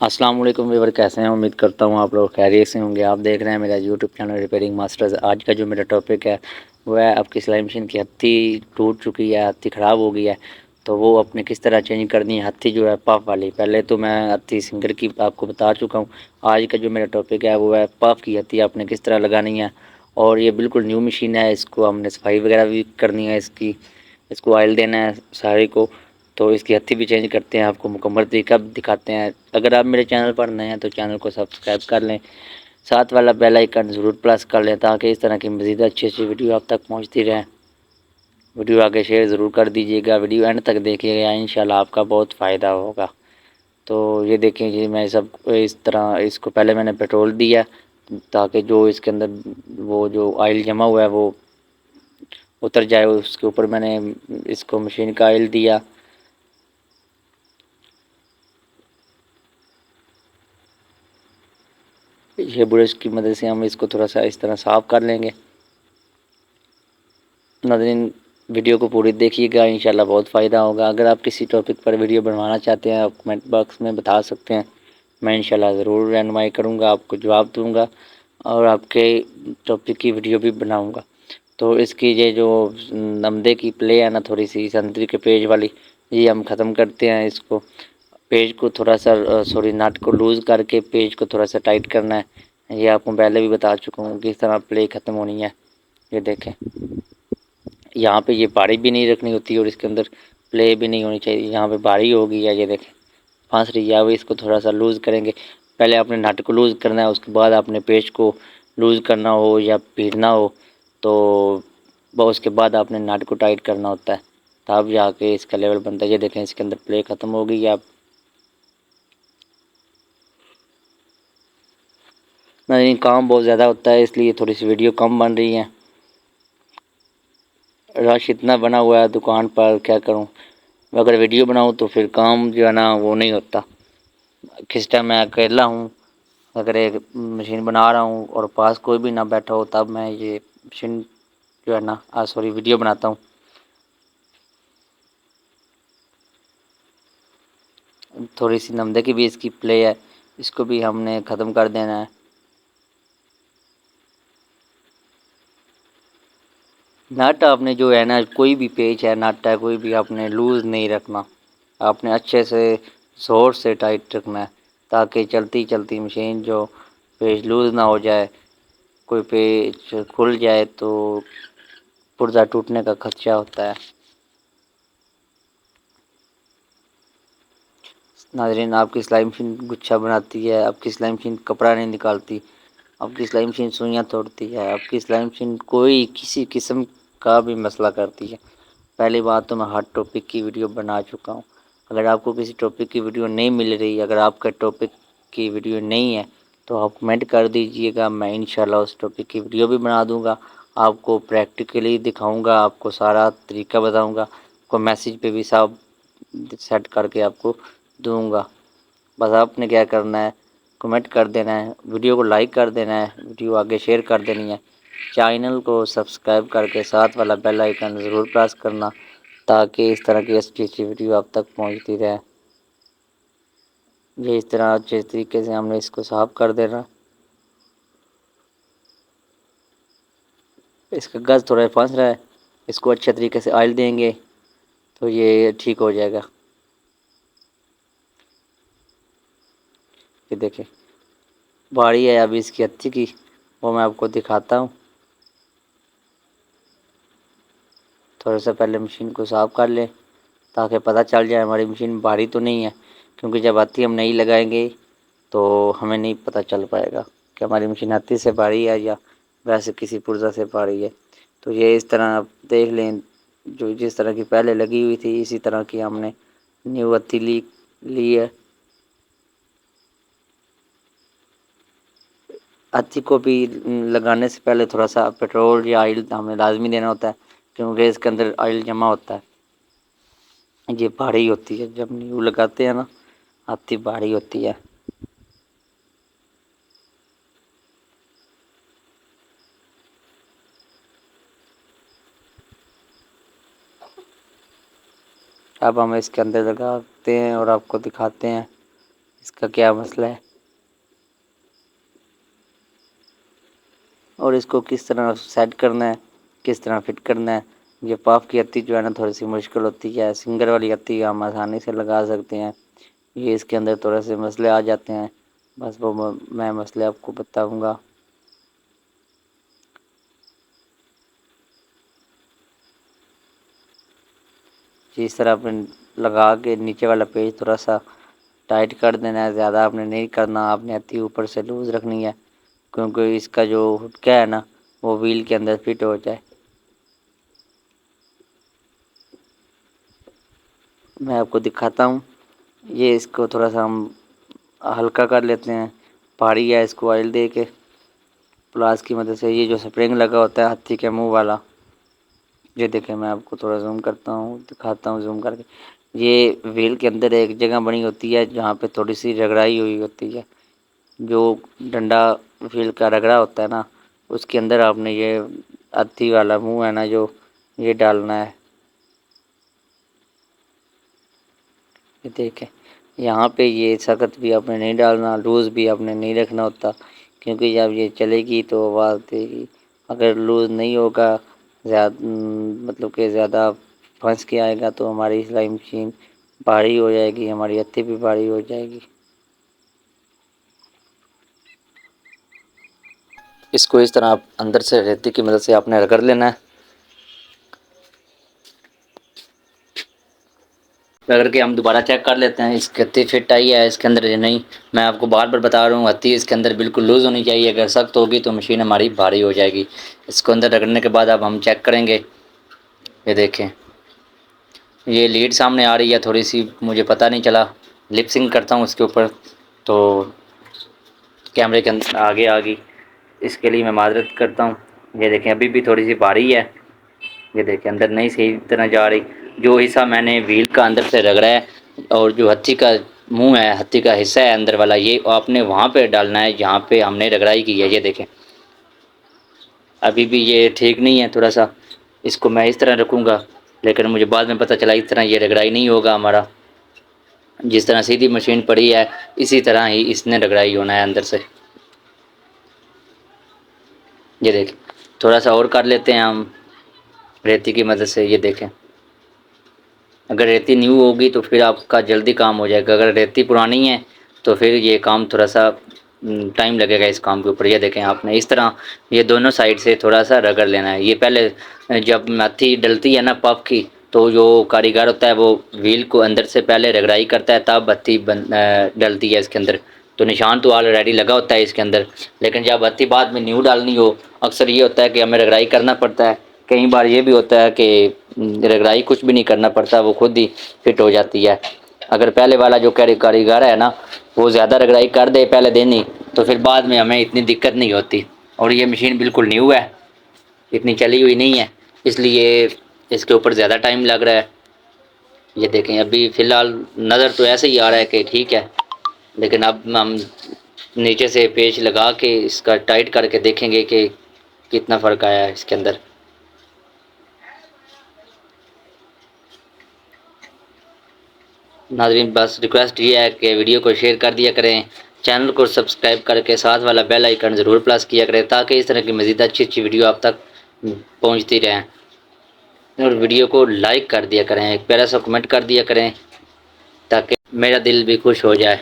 السلام علیکم ویور، کیسے ہیں؟ امید کرتا ہوں آپ لوگ خیریت سے ہوں گے۔ آپ دیکھ رہے ہیں میرا یوٹیوب چینل ریپیئرنگ ماسٹرز۔ آج کا جو میرا ٹاپک ہے وہ ہے آپ کی سلائی مشین کی ہتھی ٹوٹ چکی ہے، ہتھی خراب ہو گئی ہے، تو وہ اپنے کس طرح چینج کرنی ہے ہتھی جو ہے پاف والی۔ پہلے تو میں ہتھی سنگر کی آپ کو بتا چکا ہوں۔ آج کا جو میرا ٹاپک ہے وہ ہے پاف کی ہتھی آپ نے کس طرح لگانی ہے۔ اور یہ بالکل نیو مشین ہے، اس کو ہم نے صفائی وغیرہ بھی کرنی ہے، اس کو آئل دینا ہے سارے کو، تو اس کی ہتھی بھی چینج کرتے ہیں، آپ کو مکمل طریقہ دکھاتے ہیں۔ اگر آپ میرے چینل پر نئے ہیں تو چینل کو سبسکرائب کر لیں، ساتھ والا بیل آئیکن ضرور پریس کر لیں تاکہ اس طرح کی مزید اچھی ویڈیو آپ تک پہنچتی رہیں۔ ویڈیو آگے شیئر ضرور کر دیجیے گا، ویڈیو اینڈ تک دیکھیے گا، انشاءاللہ آپ کا بہت فائدہ ہوگا۔ تو یہ دیکھیں جی، میں سب اس طرح اس کو پہلے میں نے پیٹرول دیا تاکہ جو اس کے اندر وہ جو آئل جمع ہوا ہے وہ اتر جائے۔ اس کے اوپر میں نے اس کو مشین کا آئل دیا۔ یہ برش کی مدد سے ہم اس کو تھوڑا سا اس طرح صاف کر لیں گے۔ ناظرین ویڈیو کو پوری دیکھیے گا، انشاءاللہ بہت فائدہ ہوگا۔ اگر آپ کسی ٹاپک پر ویڈیو بنوانا چاہتے ہیں آپ کمنٹ باکس میں بتا سکتے ہیں، میں انشاءاللہ ضرور رہنمائی کروں گا، آپ کو جواب دوں گا اور آپ کے ٹاپک کی ویڈیو بھی بناؤں گا۔ تو اس کی یہ جو نمدے کی پلے ہے نا، تھوڑی سی سنتری کے پیج والی، یہ ہم ختم کرتے ہیں۔ اس کو پیج کو تھوڑا سا نٹ کو لوز کر کے پیج کو تھوڑا سا ٹائٹ کرنا ہے۔ یہ آپ کو پہلے بھی بتا چکا ہوں کس طرح پلے ختم ہونی ہے۔ یہ دیکھیں یہاں پہ یہ باری بھی نہیں رکھنی ہوتی اور اس کے اندر پلے بھی نہیں ہونی چاہیے، یہاں پہ باری ہوگی ہے، یہ دیکھیں پھنس رہی ہے۔ اب اس کو تھوڑا سا لوز کریں گے، پہلے آپ نے نٹ کو لوز کرنا ہے، اس کے بعد آپ نے پیج کو لوز کرنا ہو یا پیٹنا ہو تو اس کے بعد آپ نے نٹ کو ٹائٹ کرنا ہوتا ہے، تب جا کے اس کا لیول بنتا ہے۔ یہ دیکھیں اس کے اندر پلے ختم ہو گئی ہے۔ اب نہیں، کام بہت زیادہ ہوتا ہے اس لیے تھوڑی سی ویڈیو کم بن رہی ہے، رش اتنا بنا ہوا ہے دکان پر، کیا کروں۔ اگر ویڈیو بناؤں تو پھر کام جو ہے نا وہ نہیں ہوتا۔ کس ٹائم میں اکیلا ہوں، اگر ایک مشین بنا رہا ہوں اور پاس کوئی بھی نہ بیٹھا ہو تب میں یہ مشین جو ہے نا ویڈیو بناتا ہوں۔ تھوڑی سی نمدے کی بھی اس کی پلے ہے، اس کو بھی ہم نے ختم کر دینا ہے۔ نٹ آپ نے جو ہے نا، کوئی بھی پیچ ہے نٹ ہے کوئی بھی، آپ نے لوز نہیں رکھنا، آپ نے اچھے سے زور سے ٹائٹ رکھنا ہے تاکہ چلتی چلتی مشین جو پیچ لوز نہ ہو جائے، کوئی پیچ کھل جائے تو پرزہ ٹوٹنے کا خدشہ ہوتا ہے۔ ناظرین آپ کی سلائی مشین گچھا بناتی ہے، آپ کی سلائی مشین کپڑا نہیں نکالتی، آپ کی سلائی مشین سوئیاں توڑتی ہے، آپ کی سلائی مشین کوئی کسی قسم کا بھی مسئلہ کرتی ہے۔ پہلی بات تو میں ہر ٹاپک کی ویڈیو بنا چکا ہوں۔ اگر آپ کو کسی ٹاپک کی ویڈیو نہیں مل رہی، اگر آپ کا ٹاپک کی ویڈیو نہیں ہے تو آپ کمنٹ کر دیجئے گا، میں انشاءاللہ اس ٹاپک کی ویڈیو بھی بنا دوں گا، آپ کو پریکٹیکلی دکھاؤں گا، آپ کو سارا طریقہ بتاؤں گا، کو میسیج پہ بھی سب سیٹ کر کے آپ کو دوں گا۔ بس آپ نے کیا کرنا ہے، کمنٹ کر دینا ہے، ویڈیو کو لائک کر دینا ہے، ویڈیو آگے شیئر کر دینی ہے، چینل کو سبسکرائب کر کے ساتھ والا بیل آئیکن ضرور پریس کرنا تاکہ اس طرح کی اچھی ویڈیو آپ تک پہنچتی رہے۔ یہ اس طرح اچھے طریقے سے ہم نے اس کو صاف کر دینا۔ اس کا گز تھوڑا پھنس رہا ہے، اس کو اچھے طریقے سے آئل دیں گے تو یہ ٹھیک ہو جائے گا۔ یہ دیکھیں باری ہے ابھی اس کی ہتھی کی، وہ میں آپ کو دکھاتا ہوں۔ تھوڑا سا پہلے مشین کو صاف کر لیں تاکہ پتہ چل جائے ہماری مشین بھاری تو نہیں ہے، کیونکہ جب ہتھی ہم نہیں لگائیں گے تو ہمیں نہیں پتہ چل پائے گا کہ ہماری مشین ہتھی سے بھاری ہے یا ویسے کسی پرزہ سے بھاری ہے۔ تو یہ اس طرح آپ دیکھ لیں، جو جس طرح کی پہلے لگی ہوئی تھی اسی طرح کی ہم نے نیو ہتھی لی ہے۔ ہتھی کو بھی لگانے سے پہلے تھوڑا سا پیٹرول یا آئل ہمیں لازمی دینا ہوتا ہے، کیونکہ اس کے اندر آئل جمع ہوتا ہے، یہ بھاری ہوتی ہے، جب نیو لگاتے ہیں نا ہتھی بھاری ہوتی ہے۔ اب ہم اس کے اندر لگاتے ہیں اور آپ کو دکھاتے ہیں۔ اس کا کیا مسئلہ ہے اور اس کو کس طرح سیٹ کرنا ہے، کس طرح فٹ کرنا ہے۔ یہ پاف کی ہتھی جو ہے نا تھوڑی سی مشکل ہوتی ہے، سنگر والی ہتھی ہم آسانی سے لگا سکتے ہیں، یہ اس کے اندر تھوڑے سے مسئلے آ جاتے ہیں، بس وہ میں مسئلے آپ کو بتاؤں گا۔ اس طرح اپنے لگا کے نیچے والا پیج تھوڑا سا ٹائٹ کر دینا ہے، زیادہ آپ نے نہیں کرنا، آپ نے ہتھی اوپر سے لوز رکھنی ہے کیونکہ اس کا جو ہٹکا ہے نا وہ ویل کے اندر فٹ ہو جائے۔ میں آپ کو دکھاتا ہوں، یہ اس کو تھوڑا سا ہم ہلکا کر لیتے ہیں، پہاڑی ہے، اس کو آئل دے کے پلاس کی مدد سے، یہ جو سپرنگ لگا ہوتا ہے ہتھی کے منہ والا، یہ دیکھیں میں آپ کو تھوڑا زوم کرتا ہوں، دکھاتا ہوں زوم کر کے، یہ ویل کے اندر ایک جگہ بنی ہوتی ہے جہاں پہ تھوڑی سی رگڑائی ہوئی ہوتی ہے، جو ڈنڈا ویل کا رگڑا ہوتا ہے نا اس کے اندر آپ نے یہ ہتھی والا منہ ہے نا جو یہ ڈالنا ہے۔ یہ دیکھیں یہاں پہ یہ سخت بھی آپ نے نہیں ڈالنا، لوز بھی آپ نے نہیں رکھنا ہوتا، کیونکہ جب یہ چلے گی تو آواز دے گی، اگر لوز نہیں ہوگا زیادہ مطلب کہ زیادہ پھنس کے آئے گا تو ہماری سلائی مشین بھاری ہو جائے گی، ہماری ہتھی بھی بھاری ہو جائے گی۔ اس کو اس طرح اندر سے ریتی کی مدد سے آپ نے رگڑ لینا ہے، رگڑ کے ہم دوبارہ چیک کر لیتے ہیں اس کی ہتھی فٹ آئی ہے اس کے اندر یا نہیں۔ میں آپ کو بار بار بتا رہا ہوں ہتھی اس کے اندر بالکل لوز ہونی چاہیے، اگر سخت ہوگی تو مشین ہماری بھاری ہو جائے گی۔ اس کو اندر رگڑنے کے بعد اب ہم چیک کریں گے، یہ دیکھیں یہ لیڈ سامنے آ رہی ہے تھوڑی سی، مجھے پتہ نہیں چلا، لپ سنک کرتا ہوں اس کے اوپر تو کیمرے کے اندر آگے آ گئی، اس کے لیے میں معذرت کرتا ہوں۔ یہ دیکھیں ابھی بھی تھوڑی سی بھاری ہے، یہ دیکھیں اندر نہیں صحیح طرح جا رہی، جو حصہ میں نے ویل کا اندر سے رگڑا ہے اور جو ہتھی کا منہ ہے، ہتھی کا حصہ ہے اندر والا، یہ آپ نے وہاں پہ ڈالنا ہے جہاں پہ ہم نے رگڑائی کی ہے۔ یہ دیکھیں ابھی بھی یہ ٹھیک نہیں ہے، تھوڑا سا اس کو میں اس طرح رکھوں گا، لیکن مجھے بعد میں پتہ چلا اس طرح یہ رگڑائی نہیں ہوگا ہمارا، جس طرح سیدھی مشین پڑی ہے اسی طرح ہی اس نے رگڑائی ہونا ہے اندر سے۔ یہ دیکھیں تھوڑا سا اور کر لیتے ہیں ہم ریتی کی مدد سے، یہ دیکھیں اگر ریتی نیو ہوگی تو پھر آپ کا جلدی کام ہو جائے گا، اگر ریتی پرانی ہے تو پھر یہ کام تھوڑا سا ٹائم لگے گا اس کام کے اوپر۔ یہ دیکھیں آپ نے اس طرح یہ دونوں سائڈ سے تھوڑا سا رگڑ لینا ہے۔ یہ پہلے جب ہتھی ڈلتی ہے نا پف کی تو جو کاریگر ہوتا ہے وہ ویل کو اندر سے پہلے رگڑائی کرتا ہے تب ہتھی ڈلتی ہے اس کے اندر، تو نشان تو آلریڈی لگا ہوتا ہے اس کے اندر، لیکن جب ہتھی بعد میں نیو ڈالنی ہو اکثر یہ ہوتا ہے کہ ہمیں رگڑائی کرنا پڑتا ہے، کئی بار یہ بھی ہوتا ہے کہ رگڑائی کچھ بھی نہیں کرنا پڑتا، وہ خود ہی فٹ ہو جاتی ہے۔ اگر پہلے والا جو کاریگر ہے نا وہ زیادہ رگڑائی کر دے پہلے دن ہی تو پھر بعد میں ہمیں اتنی دقت نہیں ہوتی، اور یہ مشین بالکل نیو ہے، اتنی چلی ہوئی نہیں ہے، اس لیے اس کے اوپر زیادہ ٹائم لگ رہا ہے۔ یہ دیکھیں ابھی فی الحال نظر تو ایسے ہی آ رہا ہے کہ ٹھیک ہے، لیکن اب ہم نیچے سے پیچ لگا کے اس کا ٹائٹ کر کے دیکھیں گے کہ کتنا فرق آیا ہے اس کے اندر۔ ناظرین بس ریکویسٹ یہ ہے کہ ویڈیو کو شیئر کر دیا کریں، چینل کو سبسکرائب کر کے ساتھ والا بیل آئیکن ضرور پریس کیا کریں تاکہ اس طرح کی مزید اچھی اچھی ویڈیو آپ تک پہنچتی رہیں، اور ویڈیو کو لائک کر دیا کریں، ایک پیارا سا کمنٹ کر دیا کریں تاکہ میرا دل بھی خوش ہو جائے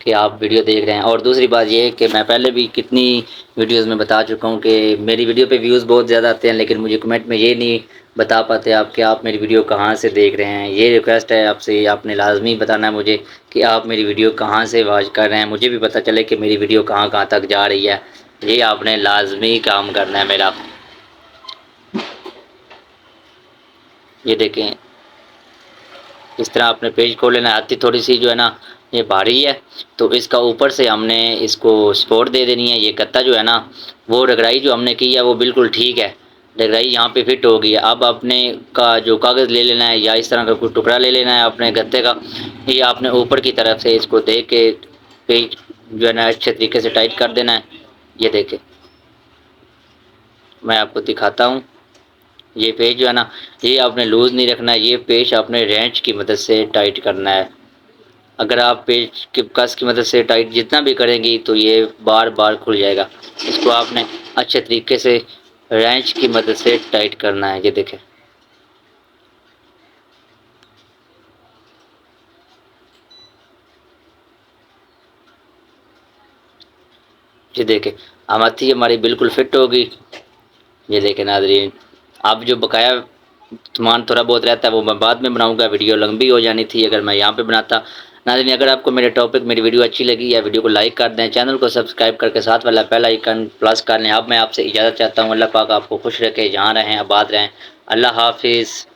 کہ آپ ویڈیو دیکھ رہے ہیں۔ اور دوسری بات یہ ہے کہ میں پہلے بھی کتنی ویڈیوز میں بتا چکا ہوں کہ میری ویڈیو پہ ویوز بہت زیادہ آتے ہیں، لیکن مجھے کمنٹ میں یہ نہیں بتا پاتے آپ کہ آپ میری ویڈیو کہاں سے دیکھ رہے ہیں۔ یہ ریکویسٹ ہے آپ سے، آپ نے لازمی بتانا ہے مجھے کہ آپ میری ویڈیو کہاں سے واچ کر رہے ہیں، مجھے بھی پتہ چلے کہ میری ویڈیو کہاں کہاں تک جا رہی ہے، یہ آپ نے لازمی کام کرنا ہے میرا۔ یہ دیکھیں اس طرح اپنے پیج کھول لینا، آتی تھوڑی سی جو ہے نا یہ بھاری ہے تو اس کا اوپر سے ہم نے اس کو سپورٹ دے دینی ہے۔ یہ گتا جو ہے نا وہ رگڑائی جو ہم نے کی ہے وہ بالکل ٹھیک ہے، رگڑائی یہاں پہ فٹ ہو گئی ہے۔ اب اپنے کا جو کاغذ لے لینا ہے یا اس طرح کا کوئی ٹکڑا لے لینا ہے اپنے گتے کا، یہ آپ نے اوپر کی طرف سے اس کو دے کے پیج جو ہے نا اچھے طریقے سے ٹائٹ کر دینا ہے۔ یہ دیکھیں میں آپ کو دکھاتا ہوں، یہ پیج جو ہے نا یہ آپ نے لوز نہیں رکھنا ہے، یہ پیج آپ نے رینچ کی مدد سے ٹائٹ کرنا ہے۔ اگر آپ پیچ کے کس کی مدد سے ٹائٹ جتنا بھی کریں گی تو یہ بار بار کھل جائے گا۔ اس کو آپ نے اچھے طریقے سے رینچ کی مدد سے ٹائٹ کرنا ہے۔ یہ دیکھیں، یہ دیکھیں ہماری ہماری بالکل فٹ ہوگی۔ یہ دیکھیں ناظرین، اب جو بقایا سامان تھوڑا بہت رہتا ہے وہ میں بعد میں بناؤں گا، ویڈیو لمبی ہو جانی تھی اگر میں یہاں پہ بناتا۔ ناظرین اگر آپ کو میرے ٹاپک میری ویڈیو اچھی لگی یا ویڈیو کو لائک کر دیں، چینل کو سبسکرائب کر کے ساتھ والا بیل آئیکن پریس کر لیں۔ اب میں آپ سے اجازت چاہتا ہوں، اللہ پاک آپ کو خوش رکھے، جہاں رہیں آباد رہیں، اللہ حافظ۔